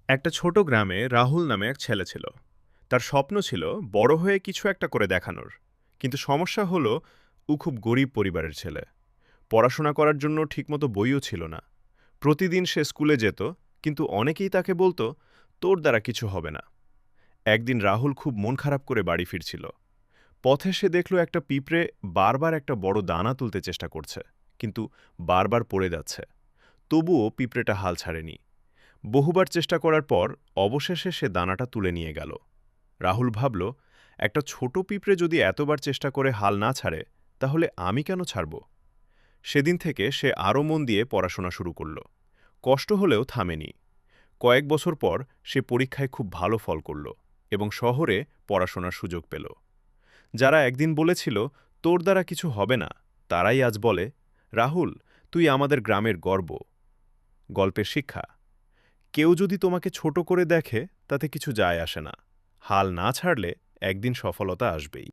একটা ছোট গ্রামে রাহুল নামে এক ছেলে ছিল। তার স্বপ্ন ছিল বড় হয়ে কিছু একটা করে দেখানোর। কিন্তু সমস্যা হলো, ও খুব গরিব পরিবারের ছেলে। পড়াশোনা করার জন্য ঠিকমতো বইও ছিল না। প্রতিদিন সে স্কুলে যেত, কিন্তু অনেকেই তাকে বলতো, তোর দ্বারা কিছু হবে না। একদিন রাহুল খুব মন খারাপ করে বাড়ি ফিরছিল। পথে সে দেখল একটা পিঁপড়ে বারবার একটা বড় দানা তুলতে চেষ্টা করছে, কিন্তু বারবার পড়ে যাচ্ছে। তবুও পিঁপড়েটা হাল ছাড়েনি। বহুবার চেষ্টা করার পর অবশেষে সে দানাটা তুলে নিয়ে গেল। রাহুল ভাবল, একটা ছোট পিঁপড়ে যদি এতবার চেষ্টা করে হাল না ছাড়ে, তাহলে আমি কেন ছাড়ব? সেদিন থেকে সে আরও মন দিয়ে পড়াশোনা শুরু করল। কষ্ট হলেও থামেনি। কয়েক বছর পর সে পরীক্ষায় খুব ভালো ফল করল এবং শহরে পড়াশোনার সুযোগ পেল। যারা একদিন বলেছিল, তোর দ্বারা কিছু হবে না, তারাই আজ বলে, রাহুল, তুই আমাদের গ্রামের গর্ব। গল্পের শিক্ষা: কেউ যদি তোমাকে ছোট করে দেখে, তাতে কিছু যায় আসে না। হাল না ছাড়লে একদিন সফলতা আসবেই।